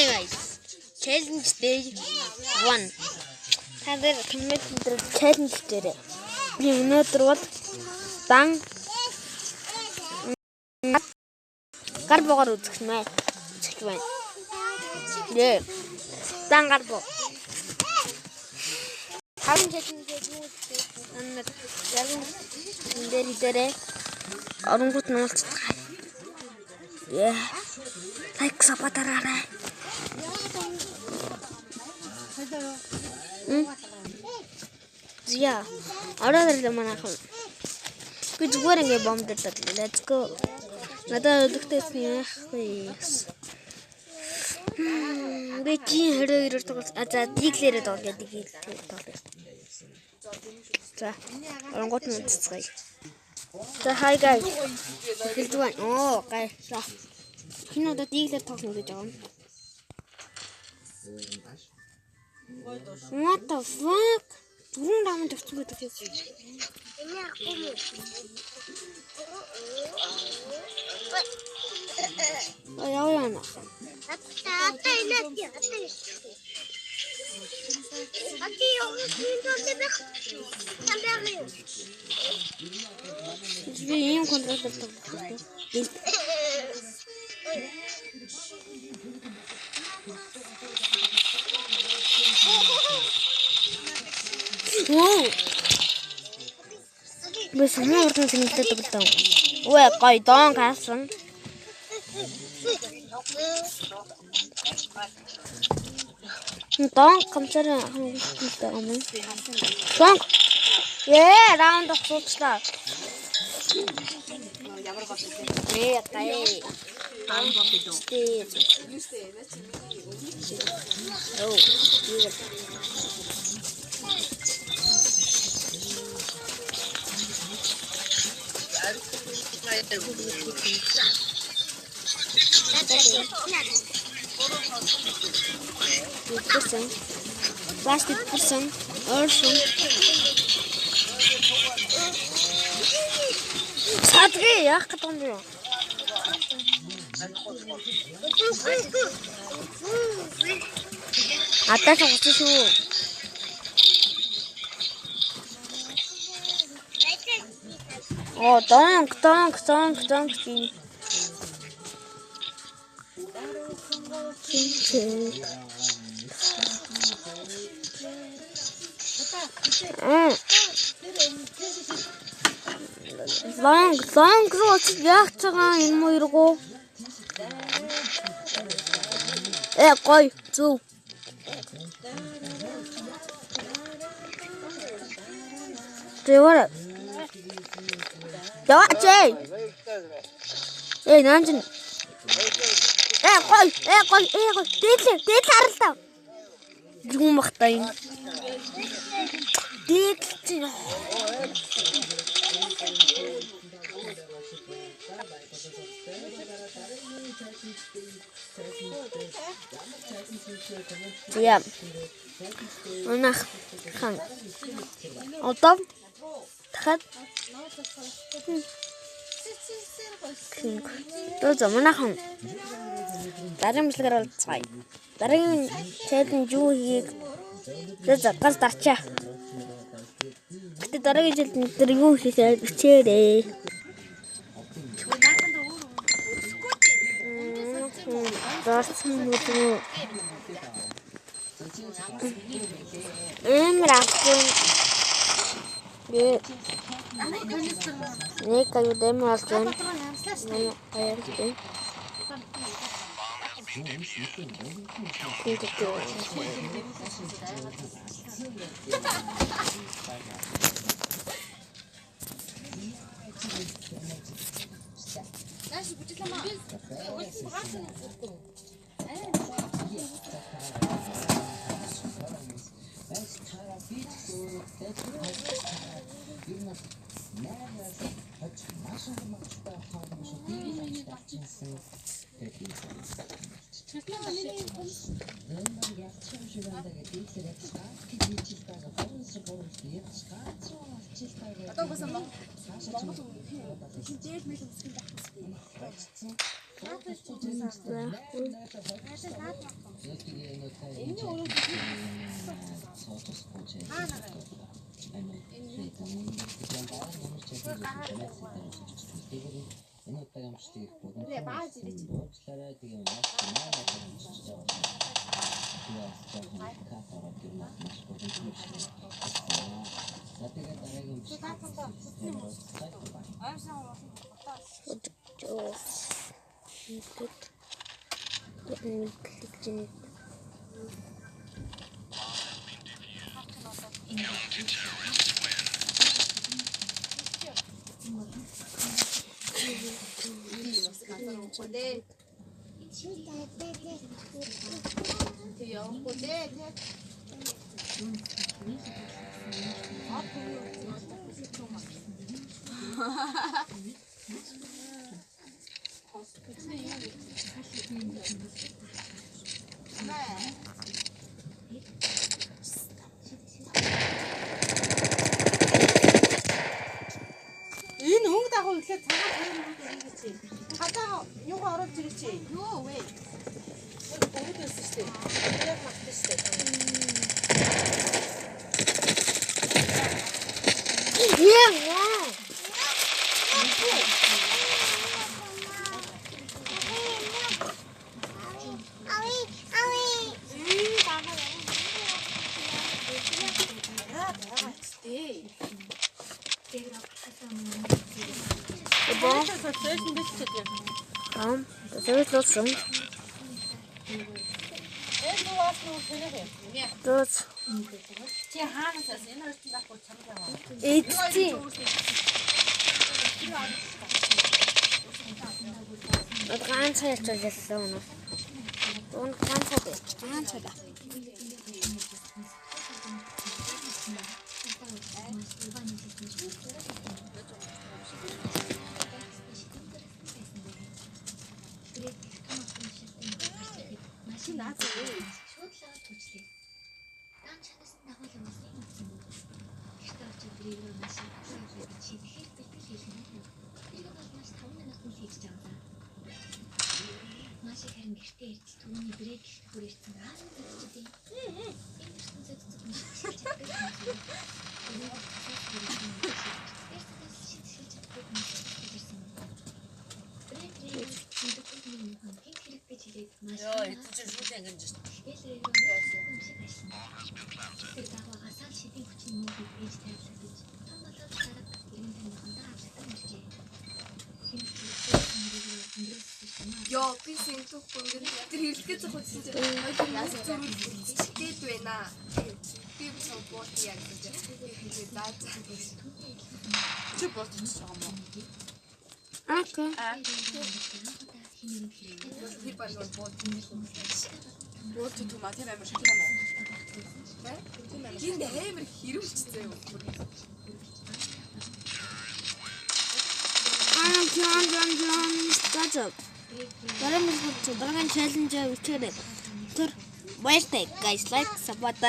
Hi guys. Challenge day 1. Танай коммент дээр challenge дээр. Би өнөөдөр бол дан гар богоор үзэх байна. Дан гар бог. Харин challenge дээр яг дээр оронгууд нуулцдаг. Like сапатараа. Зя. Ороод манайхан. Би зүгээр ингээ бомбддаг. Let's go. Надад өдөртөөсний яах вэ? Би чи хэрэг тоглож за диглэрээ тоглоо диглээ. За. Оронгууд нь үзцгээе. За hi guys. Хэлдвэн. Оо гай. За. Кинодо диглэр тоглоно гэж байгаа юм. What the fuck? Түрүүн раамд тавьсан гэдэг юм. Яана. Ата инати. Ати ёо бэх. Тамбарли. Би ийм контролер тоглох. Wow. Би самаа урд нь тэнэлтэй тоглоом. Үе гой дон гасан. Дон камчаар хамгаалдаг юм. Дон. Раунд авчихлаа. Ямар гол вэ? Гай. Раунд авчихлаа. Oh, plastic person, also. Sadri, yaах гэдэг юм бэ? Атаа ч шүү. Оо, донк. Лонг руу яах цагаан энэ мөргөө. Гой зүг. Тэвэр. Давай. Наанчин. Гой. Дээд харалтаа. Юм бахтай. Дээд чинь. Ja. Унах хан. Одоо дахиад Тоо замнахан. Дараагийн бичлэгээр олцгаая. Дараагийн challenge юу хийх? Газ дарчаа. Гэтэ дараагийн challenge дээр юу хийхээ бичээрэй. Дарсан үү? Эмрахын. Нэг аюу дэмэлсэн. Аяартай. Энэ хөнгө дагуу ихлээр цагаан хоёр минут ингэж чи. Хадаа юугаа оруулж ирэх чи. Юу вэ? Бүгд өссөн шүү дээ. Яг магтсан шүү дээ. Чи хаанаас энэ өртөнд авах чамд яваа. Эцсийн. Ганц хэлж байсан уу? Он ганц уу? Ганц уу? Яа, би сэнтүүх бүгд тэр хэлгээд зах үзсэн чинь хоёул яасан зургийг байна. Би босоо боот яг гэж хэлээд зааж гэж. Чи боотч байгаа юм уу? Окей. Тэр баг боот. Боот түмаа тэр амар шилдэг юм уу? Энэ амар хэрвэлцтэй юм. Гажаа. Дараагийн чаленж үчирээ. Тэр баяртай guys, like, support